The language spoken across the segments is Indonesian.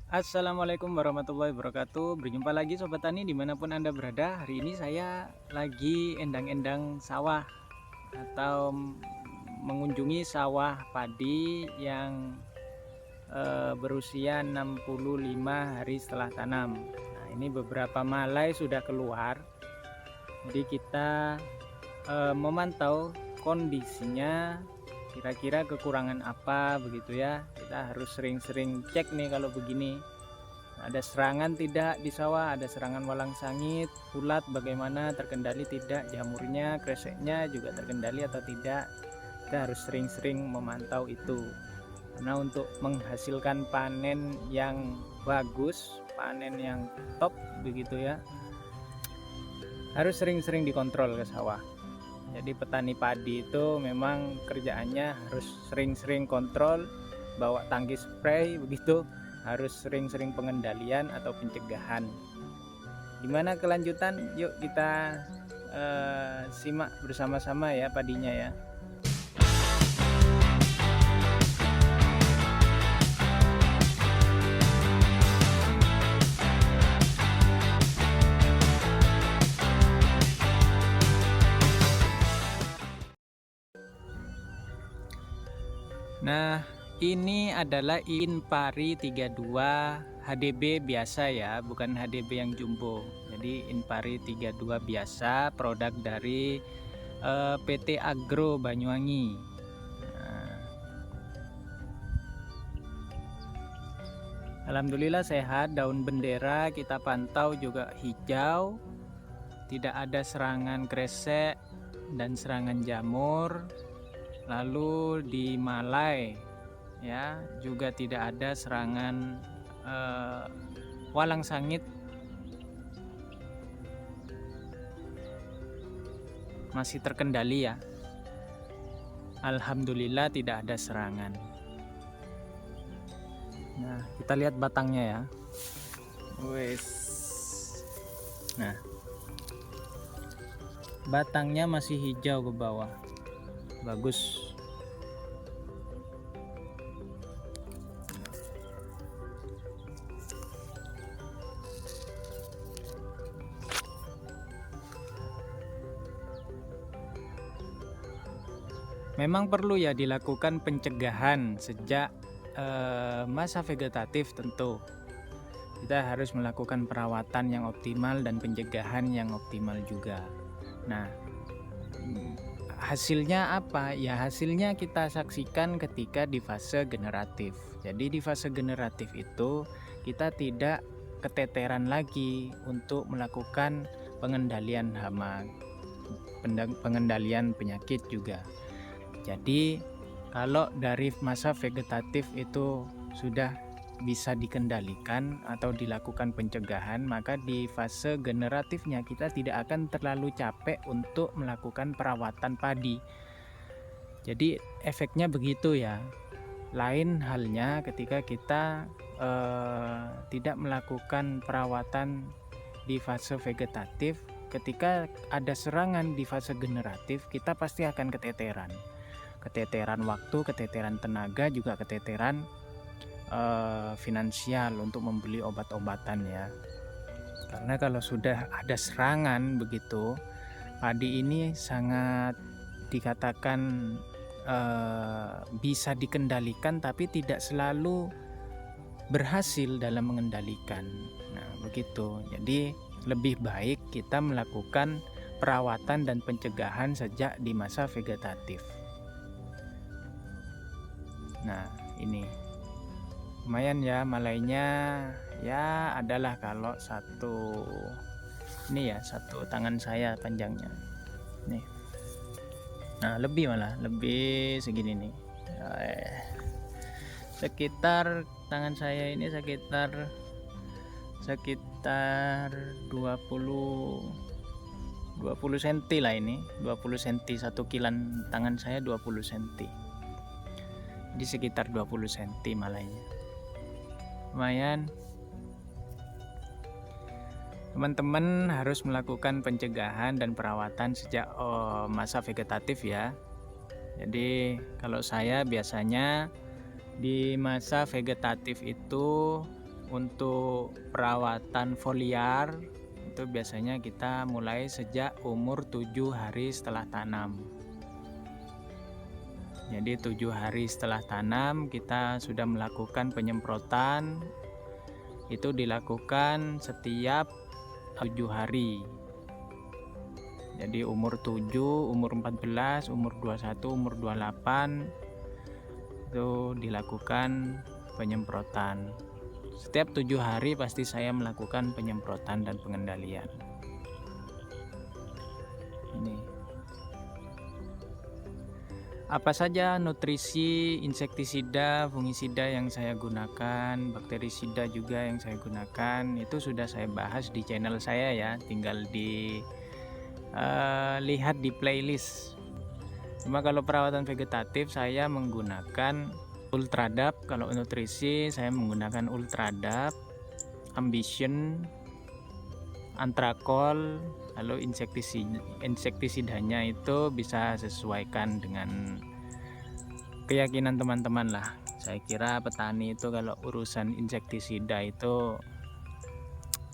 Assalamualaikum warahmatullahi wabarakatuh. Berjumpa lagi Sobat Tani dimanapun Anda berada. Hari ini saya lagi endang-endang sawah atau mengunjungi sawah padi yang berusia 65 hari setelah tanam. Nah, ini beberapa malai sudah keluar. Jadi kita memantau kondisinya, kira-kira kekurangan apa begitu ya. Kita harus sering-sering cek nih kalau begini. Ada serangan tidak di sawah, ada serangan walang sangit, ulat bagaimana, terkendali tidak, jamurnya, kreseknya juga terkendali atau tidak. Kita harus sering-sering memantau itu. Karena untuk menghasilkan panen yang bagus, panen yang top begitu ya, harus sering-sering dikontrol ke sawah. Jadi petani padi itu memang kerjaannya harus sering-sering kontrol, bawa tangki spray begitu, harus sering-sering pengendalian atau pencegahan. Gimana kelanjutan? Yuk kita simak bersama-sama ya padinya ya. Nah, ini adalah Inpari 32 HDB biasa ya, bukan HDB yang jumbo. Jadi Inpari 32 biasa, produk dari PT Agro Banyuwangi. Nah, alhamdulillah sehat, daun bendera kita pantau juga hijau, tidak ada serangan kresek dan serangan jamur. Lalu di malai ya juga tidak ada serangan walang sangit, masih terkendali ya. Alhamdulillah tidak ada serangan. Nah, kita lihat batangnya ya. Wes. Nah, batangnya masih hijau ke bawah. Bagus. Memang perlu ya dilakukan pencegahan sejak masa vegetatif tentu. Kita harus melakukan perawatan yang optimal dan pencegahan yang optimal juga. Nah, hasilnya apa? Ya hasilnya kita saksikan ketika di fase generatif. Jadi di fase generatif itu kita tidak keteteran lagi untuk melakukan pengendalian hama, pengendalian penyakit juga. Jadi kalau dari masa vegetatif itu sudah bisa dikendalikan atau dilakukan pencegahan, maka di fase generatifnya kita tidak akan terlalu capek untuk melakukan perawatan padi. Jadi efeknya begitu ya. Lain halnya ketika kita tidak melakukan perawatan di fase vegetatif, ketika ada serangan di fase generatif, kita pasti akan keteteran. Keteteran waktu, keteteran tenaga, juga keteteran finansial untuk membeli obat-obatan ya. Karena kalau sudah ada serangan begitu, padi ini sangat dikatakan bisa dikendalikan tapi tidak selalu berhasil dalam mengendalikan. Nah, begitu. Jadi lebih baik kita melakukan perawatan dan pencegahan sejak di masa vegetatif. Nah, ini lumayan ya malainya ya, adalah kalau satu ini ya, satu tangan saya panjangnya nih. Nah, lebih malah lebih segini nih, sekitar tangan saya ini sekitar 20 cm lah, ini 20 cm, satu kilan tangan saya 20 cm, di sekitar 20 cm malainya. Lumayan. Teman-teman harus melakukan pencegahan dan perawatan sejak masa vegetatif ya. Jadi kalau saya biasanya di masa vegetatif itu untuk perawatan foliar itu biasanya kita mulai sejak umur 7 hari setelah tanam. Jadi 7 hari setelah tanam kita sudah melakukan penyemprotan. Itu dilakukan setiap 7 hari. Jadi umur 7, umur 14, umur 21, umur 28 itu dilakukan penyemprotan. Setiap 7 hari pasti saya melakukan penyemprotan dan pengendalian. Ini. Apa saja nutrisi, insektisida, fungisida yang saya gunakan, bakterisida juga yang saya gunakan, itu sudah saya bahas di channel saya ya, tinggal lihat di playlist. Cuma kalau perawatan vegetatif saya menggunakan Ultradap, kalau nutrisi saya menggunakan Ultradap, Ambition, Antrakol. Lalu insektisidanya itu bisa sesuaikan dengan keyakinan teman-teman lah. Saya kira petani itu kalau urusan insektisida itu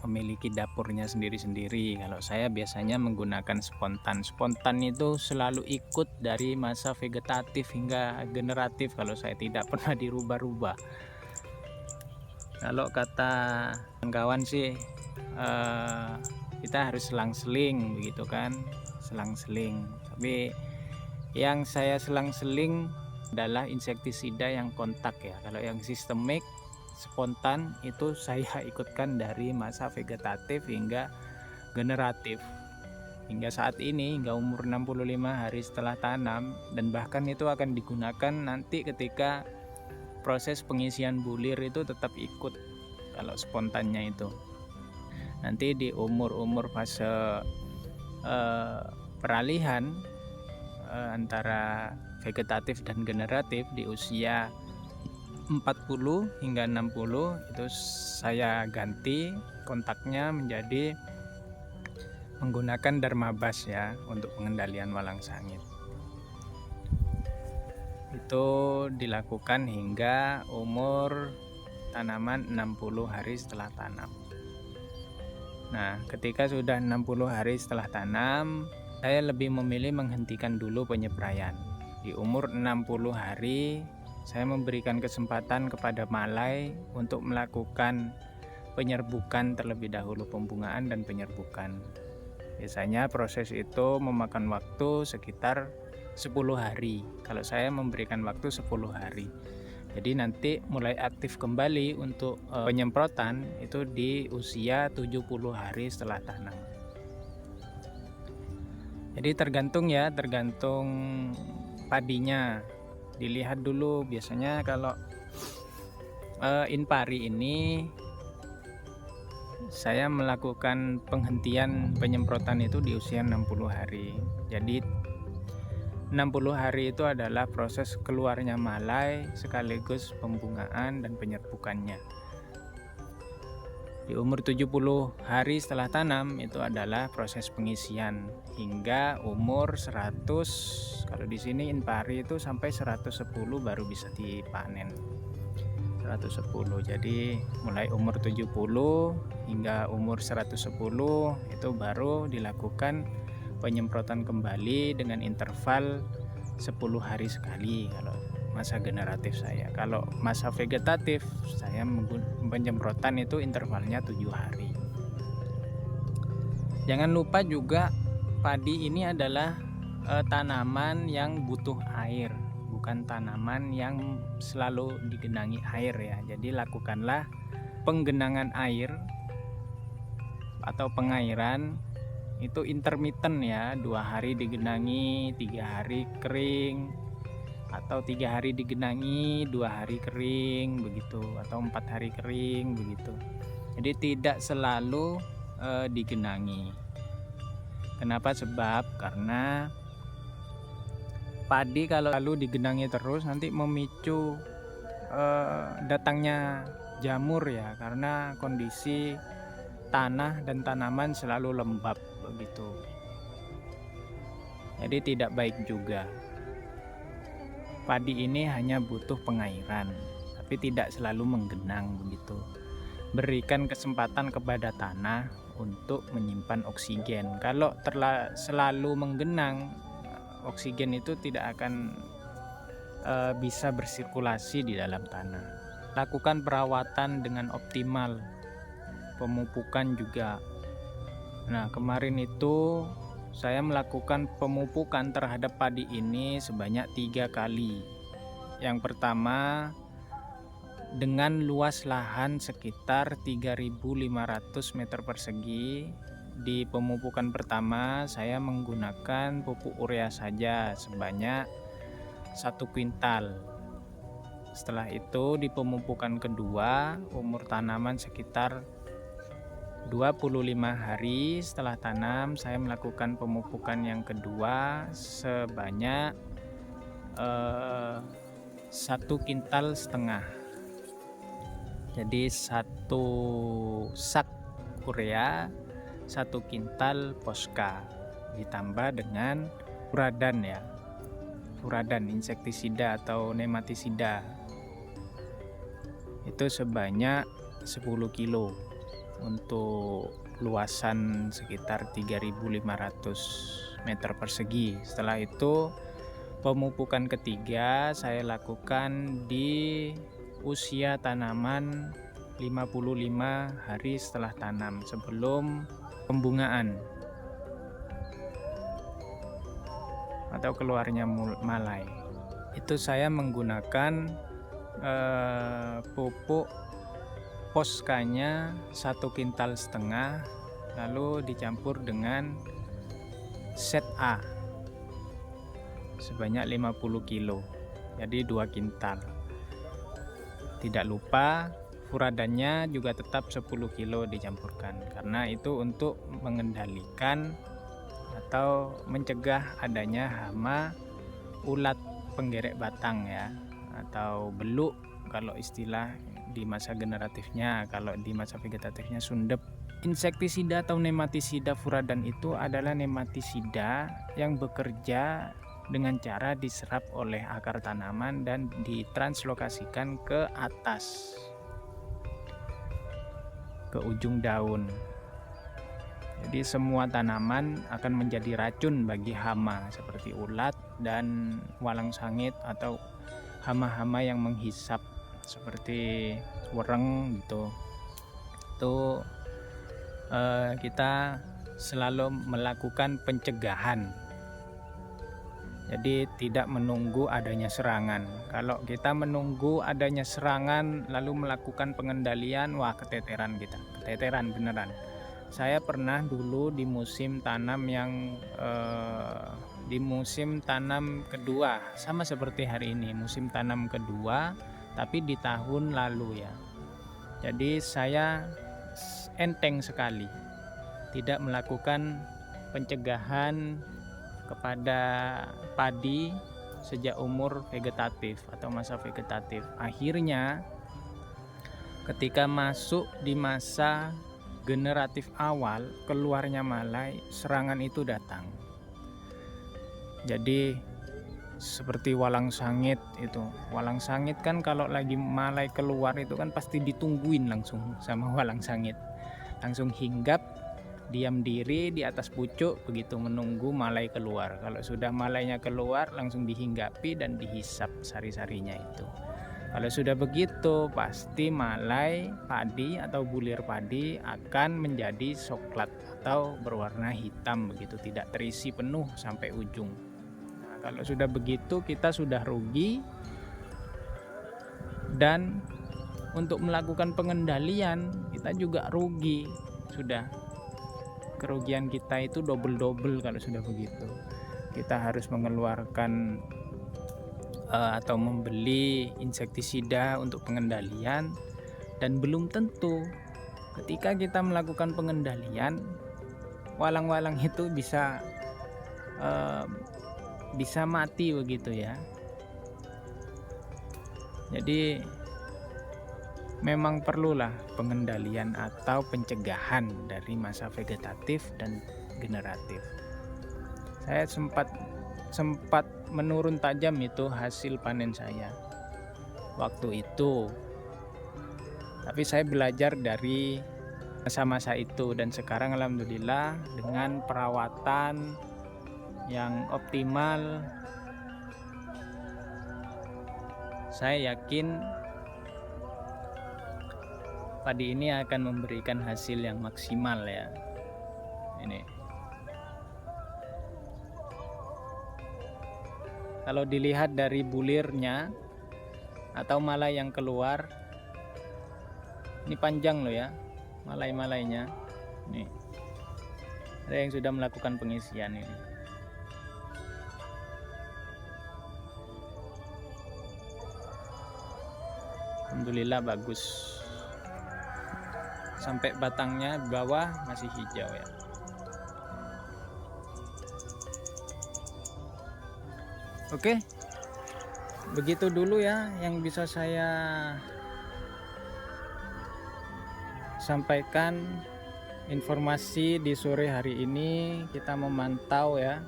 memiliki dapurnya sendiri-sendiri. Kalau saya biasanya menggunakan spontan. Spontan itu selalu ikut dari masa vegetatif hingga generatif, kalau saya tidak pernah dirubah-rubah. Kalau kata kawan sih kita harus selang-seling begitu kan, selang-seling. Tapi yang saya selang-seling adalah insektisida yang kontak ya. Kalau yang sistemik spontan itu saya ikutkan dari masa vegetatif hingga generatif. Hingga saat ini, hingga umur 65 hari setelah tanam, dan bahkan itu akan digunakan nanti ketika proses pengisian bulir itu tetap ikut kalau spontannya itu. Nanti di umur-umur fase peralihan antara vegetatif dan generatif di usia 40 hingga 60 itu saya ganti kontaknya menjadi menggunakan Dermabas ya untuk pengendalian walang sangit. Itu dilakukan hingga umur tanaman 60 hari setelah tanam. Nah, ketika sudah 60 hari setelah tanam, saya lebih memilih menghentikan dulu penyepraian. Di umur 60 hari, saya memberikan kesempatan kepada malai untuk melakukan penyerbukan terlebih dahulu, pembungaan dan penyerbukan. Biasanya proses itu memakan waktu sekitar 10 hari. Kalau saya memberikan waktu 10 hari. Jadi nanti mulai aktif kembali untuk penyemprotan itu di usia 70 hari setelah tanam. Jadi tergantung padinya. Dilihat dulu, biasanya kalau inpari ini saya melakukan penghentian penyemprotan itu di usia 60 hari. Jadi 60 hari itu adalah proses keluarnya malai sekaligus pembungaan dan penyerbukannya. Di umur 70 hari setelah tanam itu adalah proses pengisian hingga umur 100. Kalau di sini inpari itu sampai 110 baru bisa dipanen. 110. Jadi mulai umur 70 hingga umur 110 itu baru dilakukan penyemprotan kembali dengan interval 10 hari sekali kalau masa generatif saya. Kalau masa vegetatif saya penyemprotan itu intervalnya 7 hari. Jangan lupa juga padi ini adalah tanaman yang butuh air, bukan tanaman yang selalu digenangi air ya. Jadi lakukanlah penggenangan air atau pengairan itu intermittent ya, 2 hari digenangi, 3 hari kering, atau 3 hari digenangi, 2 hari kering begitu, atau 4 hari kering begitu. Jadi tidak selalu digenangi. Kenapa? Sebab karena padi kalau lalu digenangi terus nanti memicu datangnya jamur ya, karena kondisi tanah dan tanaman selalu lembab begitu. Jadi tidak baik juga. Padi ini hanya butuh pengairan, tapi tidak selalu menggenang begitu. berikan kesempatan kepada tanah untuk menyimpan oksigen. Kalau selalu menggenang, oksigen itu tidak akan bisa bersirkulasi di dalam tanah. Lakukan perawatan dengan optimal, pemupukan juga. Nah, kemarin itu saya melakukan pemupukan terhadap padi ini sebanyak 3 kali. Yang pertama dengan luas lahan sekitar 3.500 meter persegi. Di pemupukan pertama saya menggunakan pupuk urea saja sebanyak 1 kuintal. Setelah itu di pemupukan kedua, umur tanaman sekitar 25 hari setelah tanam, saya melakukan pemupukan yang kedua sebanyak 1,5 kintal. Jadi 1 sak urea, 1 kintal Posca, ditambah dengan furadan ya, furadan insektisida atau nematisida, itu sebanyak 10 kilo untuk luasan sekitar 3.500 meter persegi. Setelah itu pemupukan ketiga saya lakukan di usia tanaman 55 hari setelah tanam, sebelum pembungaan atau keluarnya malai. Itu saya menggunakan pupuk Poscanya 1,5 kintal, lalu dicampur dengan set A sebanyak 50 kilo, jadi 2 kintal. Tidak lupa furadannya juga tetap 10 kilo dicampurkan, karena itu untuk mengendalikan atau mencegah adanya hama ulat penggerek batang ya, atau beluk kalau istilah di masa generatifnya. Kalau di masa vegetatifnya sundep. Insektisida atau nematisida furadan itu adalah nematisida yang bekerja dengan cara diserap oleh akar tanaman dan ditranslokasikan ke atas, ke ujung daun. Jadi semua tanaman akan menjadi racun bagi hama seperti ulat dan walang sangit atau hama-hama yang menghisap seperti wereng gitu. Itu kita selalu melakukan pencegahan. Jadi tidak menunggu adanya serangan. Kalau kita menunggu adanya serangan lalu melakukan pengendalian, wah keteteran kita. Keteteran beneran. Saya pernah dulu di musim tanam yang di musim tanam kedua, sama seperti hari ini, musim tanam kedua, tapi di tahun lalu ya. Jadi saya enteng sekali tidak melakukan pencegahan kepada padi sejak umur vegetatif atau masa vegetatif. Akhirnya ketika masuk di masa generatif awal, keluarnya malai, serangan itu datang. Jadi seperti walang sangit itu. Walang sangit kan kalau lagi malai keluar itu kan pasti ditungguin langsung sama walang sangit. Langsung hinggap, diam diri di atas pucuk begitu menunggu malai keluar. Kalau sudah malainya keluar langsung dihinggapi dan dihisap sari-sarinya itu. Kalau sudah begitu pasti malai padi atau bulir padi akan menjadi coklat atau berwarna hitam begitu, tidak terisi penuh sampai ujung. Nah, kalau sudah begitu kita sudah rugi, dan untuk melakukan pengendalian kita juga rugi. Sudah kerugian kita itu double kalau sudah begitu. Kita harus mengeluarkan atau membeli insektisida untuk pengendalian, dan belum tentu ketika kita melakukan pengendalian walang-walang itu bisa mati begitu ya. Jadi memang perlulah pengendalian atau pencegahan dari masa vegetatif dan generatif. Saya sempat menurun tajam itu hasil panen saya waktu itu, Tapi saya belajar dari masa-masa itu, dan sekarang alhamdulillah dengan perawatan yang optimal, saya yakin padi ini akan memberikan hasil yang maksimal ya. Ini kalau dilihat dari bulirnya atau malai yang keluar, ini panjang loh ya malai-malainya. Nih, ada yang sudah melakukan pengisian ini. Alhamdulillah bagus. Sampai batangnya bawah masih hijau ya. Oke, begitu dulu ya yang bisa saya sampaikan informasi di sore hari ini. Kita memantau ya.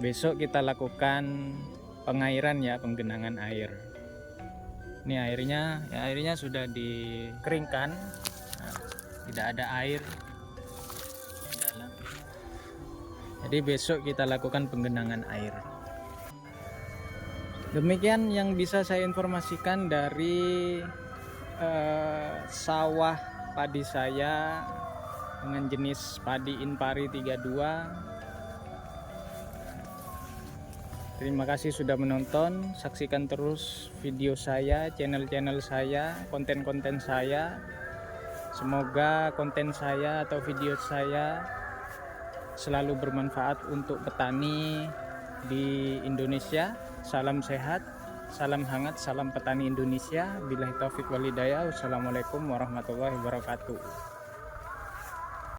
Besok kita lakukan pengairan ya, penggenangan air. Ini airnya, ya airnya sudah dikeringkan. Nah, tidak ada air di dalam. Jadi besok kita lakukan penggenangan air. Demikian yang bisa saya informasikan dari sawah padi saya dengan jenis padi Inpari 32. Terima kasih sudah menonton. Saksikan terus video saya, channel-channel saya, konten-konten saya. Semoga konten saya atau video saya selalu bermanfaat untuk petani di Indonesia. Salam sehat, salam hangat, salam petani Indonesia. Billahi taufik wal hidayah. Wassalamualaikum warahmatullahi wabarakatuh.